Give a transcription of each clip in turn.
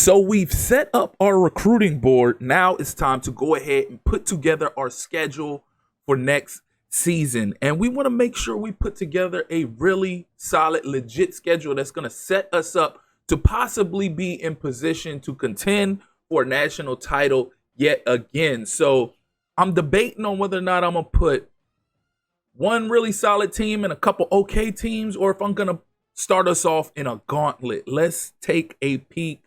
So we've set up our recruiting board. Now it's time to go ahead and put together our schedule for next season. And we want to make sure we put together a really solid, legit schedule that's going to set us up to possibly be in position to contend for a national title yet again. So I'm debating on whether or not I'm going to put one really solid team and a couple okay teams, or if I'm going to start us off in a gauntlet. Let's take a peek.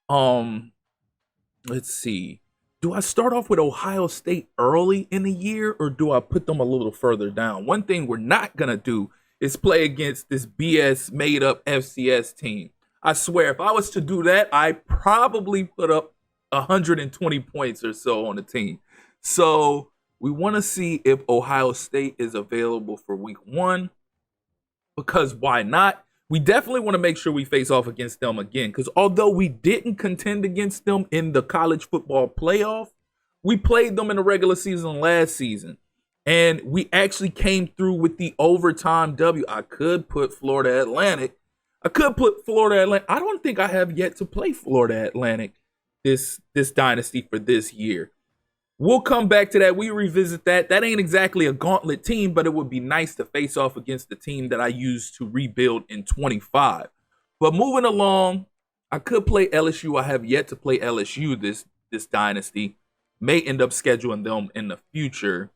Let's see. Do I start off with Ohio State early in the year, or do I put them a little further down? One thing we're not going to do is play against this BS made up FCS team. I swear, if I was to do that, I'd probably put up 120 points or so on the team. So we want to see if Ohio State is available for week 1, because why not? We definitely want to make sure we face off against them again, because although we didn't contend against them in the college football playoff, we played them in the regular season last season, and we actually came through with the overtime W. I could put Florida Atlantic. I don't think I have yet to play Florida Atlantic this dynasty for this year. We'll come back to that. We revisit that. That ain't exactly a gauntlet team, but it would be nice to face off against the team that I used to rebuild in 25. But moving along, I could play LSU. I have yet to play LSU this dynasty. May end up scheduling them in the future.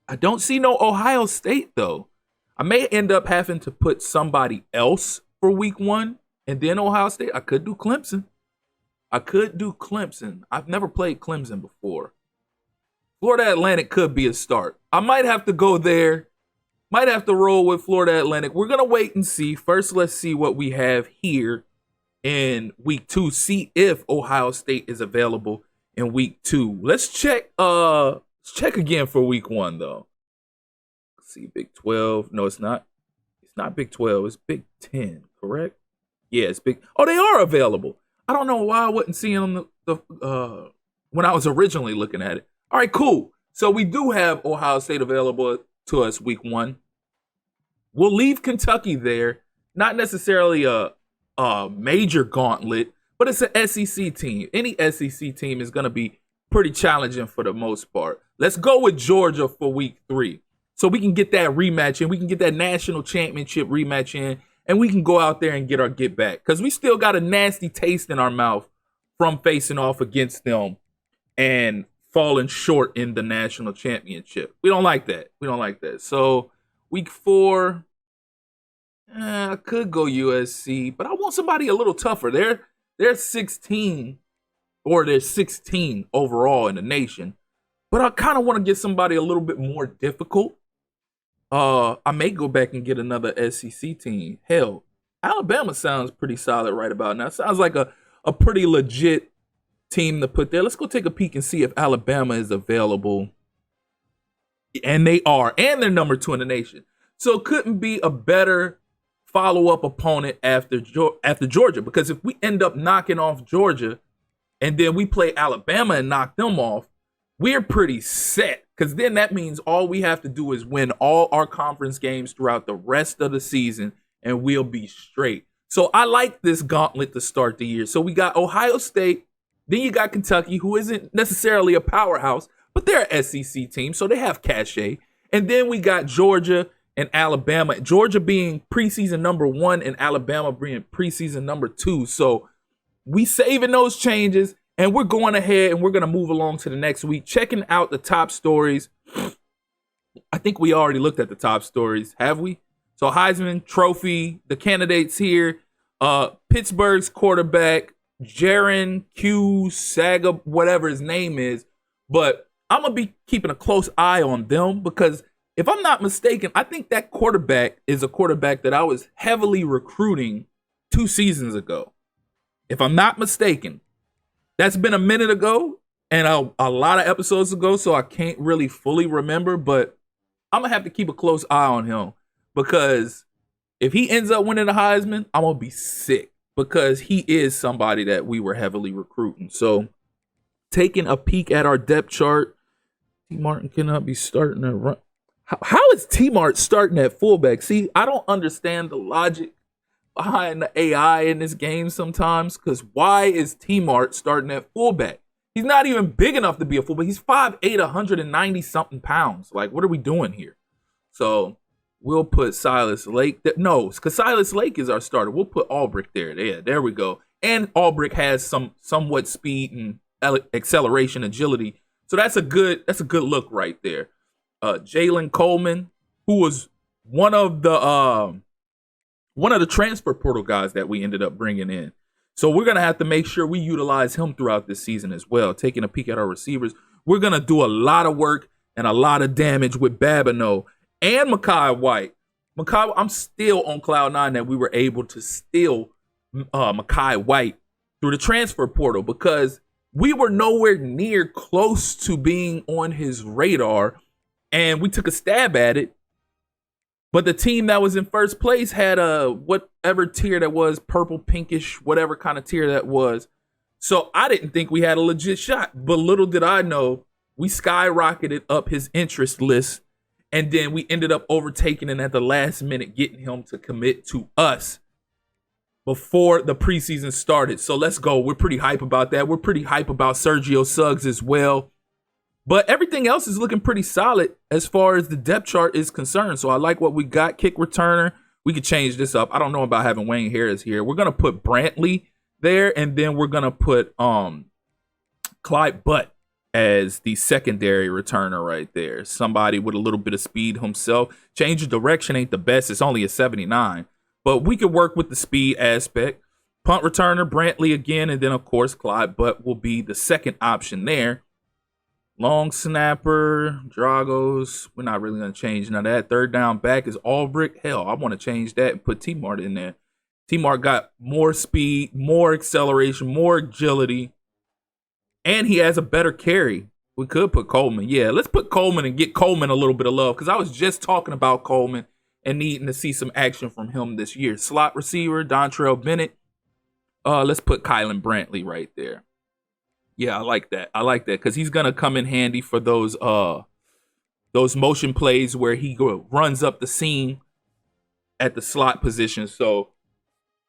I don't see no Ohio State, though. I may end up having to put somebody else for week 1, and then Ohio State. I could do Clemson. I've never played Clemson before. Florida Atlantic could be a start. I might have to go there. Might have to roll with Florida Atlantic. We're going to wait and see. First, let's see what we have here in week 2. See if Ohio State is available in week 2. Let's check again for week 1, though. Let's see, Big 12. No, it's not. It's not Big 12. It's Big 10, correct? Yeah, it's Big. Oh, they are available. I don't know why I wasn't seeing them when I was originally looking at it. All right, cool. So we do have Ohio State available to us week 1. We'll leave Kentucky there. Not necessarily a major gauntlet, but it's an SEC team. Any SEC team is going to be pretty challenging for the most part. Let's go with Georgia for week 3. So we can get that rematch in. We can get that national championship rematch in, and we can go out there and get our get back, because we still got a nasty taste in our mouth from facing off against them and falling short in the national championship. We don't like that. So week 4, I could go USC, but I want somebody a little tougher. They're 16 overall in the nation, but I kind of want to get somebody a little bit more difficult. I may go back and get another SEC team. Hell, Alabama sounds pretty solid right about now. Sounds like a pretty legit team to put there. Let's go take a peek and see if Alabama is available. And they are. And they're number 2 in the nation. So couldn't be a better follow-up opponent after Georgia. Because if we end up knocking off Georgia and then we play Alabama and knock them off, we're pretty set. Because then that means all we have to do is win all our conference games throughout the rest of the season, and we'll be straight. So I like this gauntlet to start the year. So we got Ohio State. Then you got Kentucky, who isn't necessarily a powerhouse, but they're an SEC team, so they have cachet. And then we got Georgia and Alabama. Georgia being preseason number 1 and Alabama being preseason number 2. So we saving those changes, and we're going ahead and we're going to move along to the next week, checking out the top stories. I think we already looked at the top stories, have we? So Heisman Trophy, the candidates here, Pittsburgh's quarterback, Jaron Q Saga, whatever his name is, but I'm going to be keeping a close eye on them, because if I'm not mistaken, I think that quarterback is a quarterback that I was heavily recruiting 2 seasons ago. If I'm not mistaken, that's been a minute ago and a lot of episodes ago, so I can't really fully remember, but I'm going to have to keep a close eye on him, because if he ends up winning the Heisman, I'm going to be sick, because he is somebody that we were heavily recruiting. So taking a peek at our depth chart, T. Martin cannot be starting at run. How is T. Mart starting at fullback? See, I don't understand the logic behind the AI in this game sometimes. Because why is T-Mart starting at fullback? He's not even big enough to be a fullback. He's 5'8", 190 something pounds. Like, what are we doing here? So we'll put Silas Lake. No, because Silas Lake is our starter. We'll put Albrick there. Yeah, there we go. And Albrick has somewhat speed and acceleration, agility. So that's a good look right there. Jalen Coleman, who was one of the transfer portal guys that we ended up bringing in. So we're gonna have to make sure we utilize him throughout this season as well. Taking a peek at our receivers, we're gonna do a lot of work and a lot of damage with Babineau and Mekhi White. I'm still on cloud nine that we were able to steal Mekhi White through the transfer portal, because we were nowhere near close to being on his radar, and we took a stab at it. But the team that was in first place had a whatever tier that was, purple, pinkish, whatever kind of tier that was. So I didn't think we had a legit shot. But little did I know, we skyrocketed up his interest list, and then we ended up overtaking him at the last minute, getting him to commit to us before the preseason started. So let's go. We're pretty hype about that. We're pretty hype about Sergio Suggs as well. But everything else is looking pretty solid as far as the depth chart is concerned. So I like what we got. Kick returner. We could change this up. I don't know about having Wayne Harris here. We're going to put Brantley there, and then we're going to put Clyde Butt as the secondary returner right there. Somebody with a little bit of speed himself. Change of direction ain't the best. It's only a 79. But we could work with the speed aspect. Punt returner, Brantley again, and then, of course, Clyde Butt will be the second option there. Long snapper, Dragos. We're not really going to change none of that. Third down back is Albrick. Hell, I want to change that and put T-Mart in there. T-Mart got more speed, more acceleration, more agility, and he has a better carry. We could put Coleman. Yeah, let's put Coleman and get Coleman a little bit of love, because I was just talking about Coleman and needing to see some action from him this year. Slot receiver, Dontrell Bennett. Let's put Kylan Brantley right there. Yeah, I like that. I like that because he's gonna come in handy for those motion plays where he runs up the seam at the slot position. So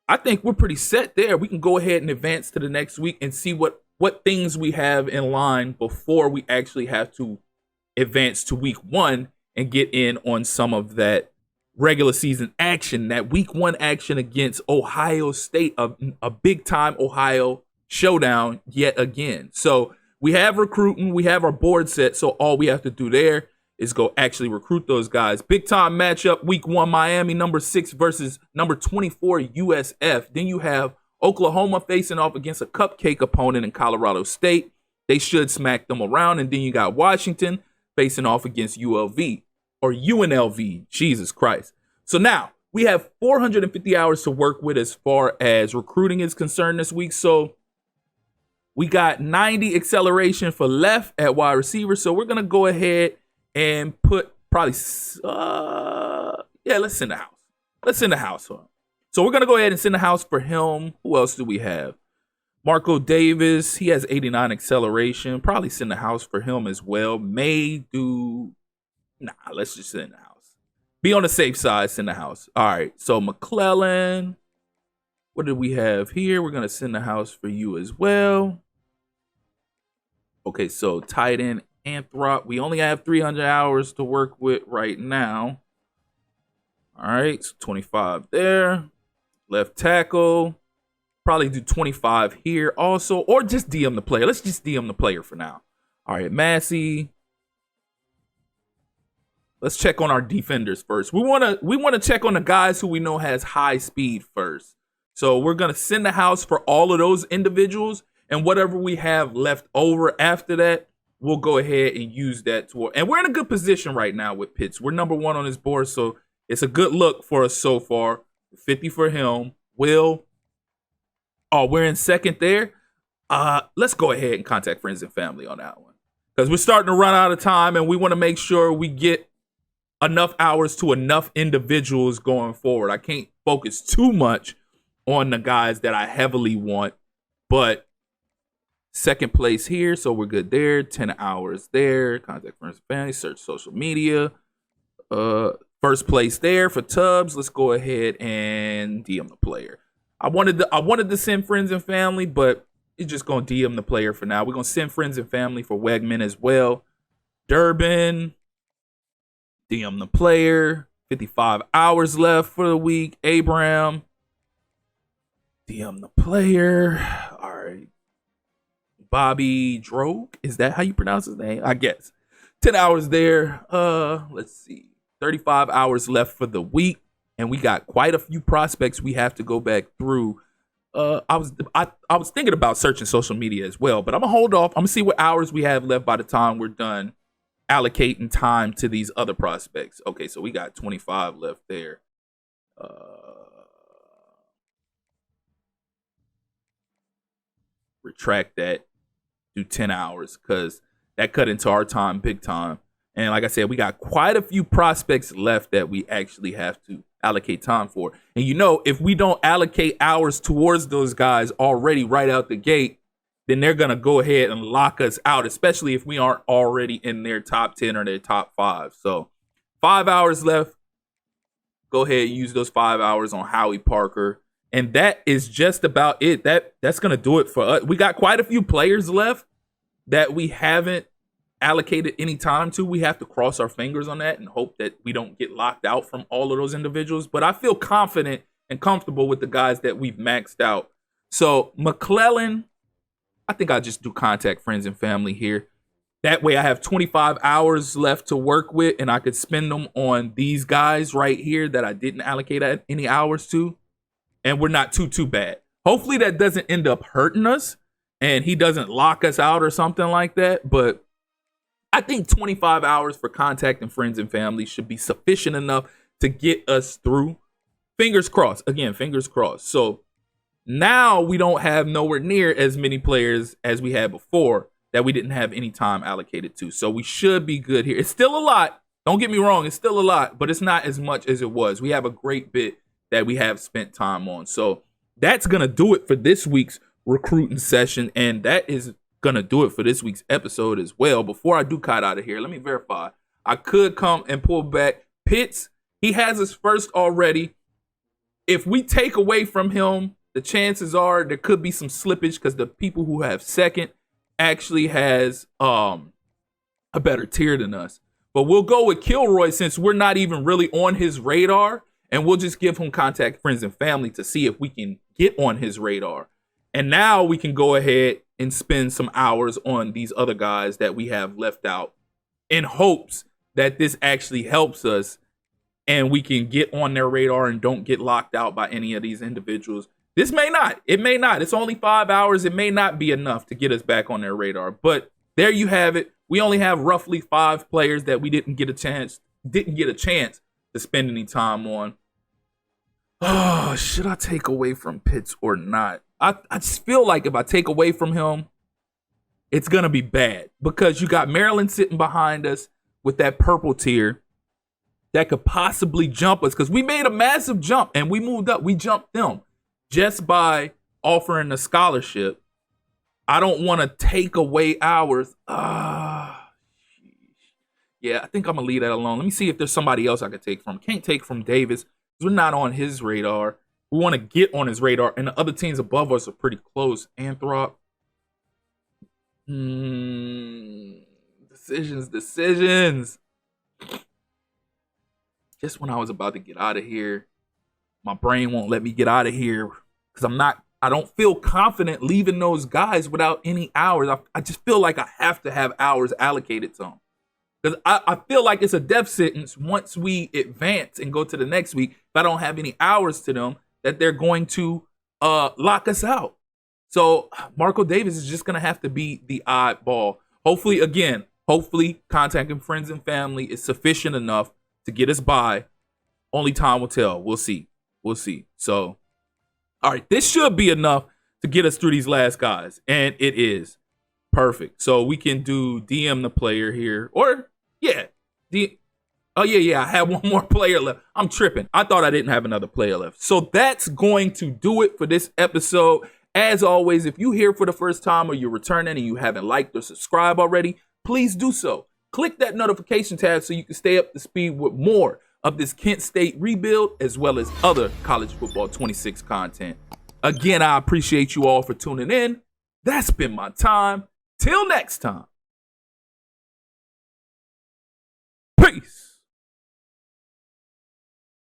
I think we're pretty set there. We can go ahead and advance to the next week and see what things we have in line before we actually have to advance to week 1 and get in on some of that regular season action, that week 1 action against Ohio State, a big time Ohio showdown yet again. So we have recruiting, we have our board set, so all we have to do there is go actually recruit those guys. Big time matchup, week 1, Miami number 6 versus number 24 USF. Then you have Oklahoma facing off against a cupcake opponent in Colorado State. They should smack them around. And then you got Washington facing off against ULV or UNLV. Jesus Christ. So now we have 450 hours to work with as far as recruiting is concerned this week. So we got 90 acceleration for left at wide receiver. So we're going to go ahead and put probably, let's send the house. Let's send the house for him. So we're going to go ahead and send the house for him. Who else do we have? Marco Davis. He has 89 acceleration. Probably send the house for him as well. Let's just send the house. Be on the safe side, send the house. All right. So McClellan. What do we have here? We're going to send the house for you as well. Okay, so tight end Anthrop. We only have 300 hours to work with right now. All right, so 25 there. Left tackle. Probably do 25 here also, or just DM the player. Let's just DM the player for now. All right, Massey. Let's check on our defenders first. We want to check on the guys who we know has high speed first. So we're going to send the house for all of those individuals, and whatever we have left over after that, we'll go ahead and use that toward. And we're in a good position right now with Pitts. We're number 1 on his board, so it's a good look for us so far. 50 for him. Will. Oh, we're in second there. Let's go ahead and contact friends and family on that one, because we're starting to run out of time, and we want to make sure we get enough hours to enough individuals going forward. I can't focus too much on the guys that I heavily want, but second place here, so we're good there. 10 hours there. Contact friends and family. Search social media. First place there for Tubbs. Let's go ahead and DM the player. I wanted to send friends and family, but it's just gonna DM the player for now. We're gonna send friends and family for Wegman as well. Durbin, DM the player. 55 hours left for the week. Abraham, DM the player. All right. Bobby Drogue, is that how you pronounce his name? I guess. 10 hours there. Let's see. 35 hours left for the week, and we got quite a few prospects we have to go back through. I was thinking about searching social media as well, but I'm gonna hold off. I'm gonna see what hours we have left by the time we're done allocating time to these other prospects. Okay, so we got 25 left there. Retract that. Do 10 hours because that cut into our time big time. And like I said, we got quite a few prospects left that we actually have to allocate time for. And if we don't allocate hours towards those guys already right out the gate, then they're going to go ahead and lock us out, especially if we aren't already in their top 10 or their top 5. So 5 hours left. Go ahead and use those 5 hours on Howie Parker. And that is just about it. That's going to do it for us. We got quite a few players left that we haven't allocated any time to. We have to cross our fingers on that and hope that we don't get locked out from all of those individuals. But I feel confident and comfortable with the guys that we've maxed out. So McClellan, I think I'll just do contact friends and family here. That way I have 25 hours left to work with, and I could spend them on these guys right here that I didn't allocate any hours to. And we're not too bad. Hopefully that doesn't end up hurting us and he doesn't lock us out or something like that. But I think 25 hours for contacting friends and family should be sufficient enough to get us through. Fingers crossed. Again, fingers crossed. So now we don't have nowhere near as many players as we had before that we didn't have any time allocated to. So we should be good here. It's still a lot. Don't get me wrong. It's still a lot, but it's not as much as it was. We have a great bit that we have spent time on. So that's going to do it for this week's recruiting session. And that is going to do it for this week's episode as well. Before I do cut out of here, let me verify. I could come and pull back Pitts. He has his first already. If we take away from him, the chances are there could be some slippage because the people who have second actually has a better tier than us. But we'll go with Kilroy since we're not even really on his radar. And we'll just give him contact friends and family to see if we can get on his radar. And now we can go ahead and spend some hours on these other guys that we have left out in hopes that this actually helps us and we can get on their radar and don't get locked out by any of these individuals. This may not. It may not. It's only 5 hours. It may not be enough to get us back on their radar. But there you have it. We only have roughly 5 players that we didn't get a chance to spend any time on. Oh, should I take away from Pitts or not? I just feel like if I take away from him, it's going to be bad because you got Maryland sitting behind us with that purple tier that could possibly jump us because we made a massive jump and we moved up. We jumped them just by offering a scholarship. I don't want to take away ours. Yeah, I think I'm going to leave that alone. Let me see if there's somebody else I could take from. Can't take from Davis. We're not on his radar. We want to get on his radar, and the other teams above us are pretty close. Anthrop. Decisions. Just when I was about to get out of here, my brain won't let me get out of here because I don't feel confident leaving those guys without any hours. I just feel like I have to have hours allocated to them. Because I feel like it's a death sentence once we advance and go to the next week. If I don't have any hours to them, that they're going to lock us out. So Marco Davis is just going to have to be the oddball. Hopefully contacting friends and family is sufficient enough to get us by. Only time will tell. We'll see. So, all right, this should be enough to get us through these last guys. And it is. Perfect. So we can do DM the player here. Or, yeah. I have one more player left. I'm tripping. I thought I didn't have another player left. So that's going to do it for this episode. As always, if you're here for the first time or you're returning and you haven't liked or subscribed already, please do so. Click that notification tab so you can stay up to speed with more of this Kent State rebuild, as well as other College Football 26 content. Again, I appreciate you all for tuning in. That's been my time. Till next time.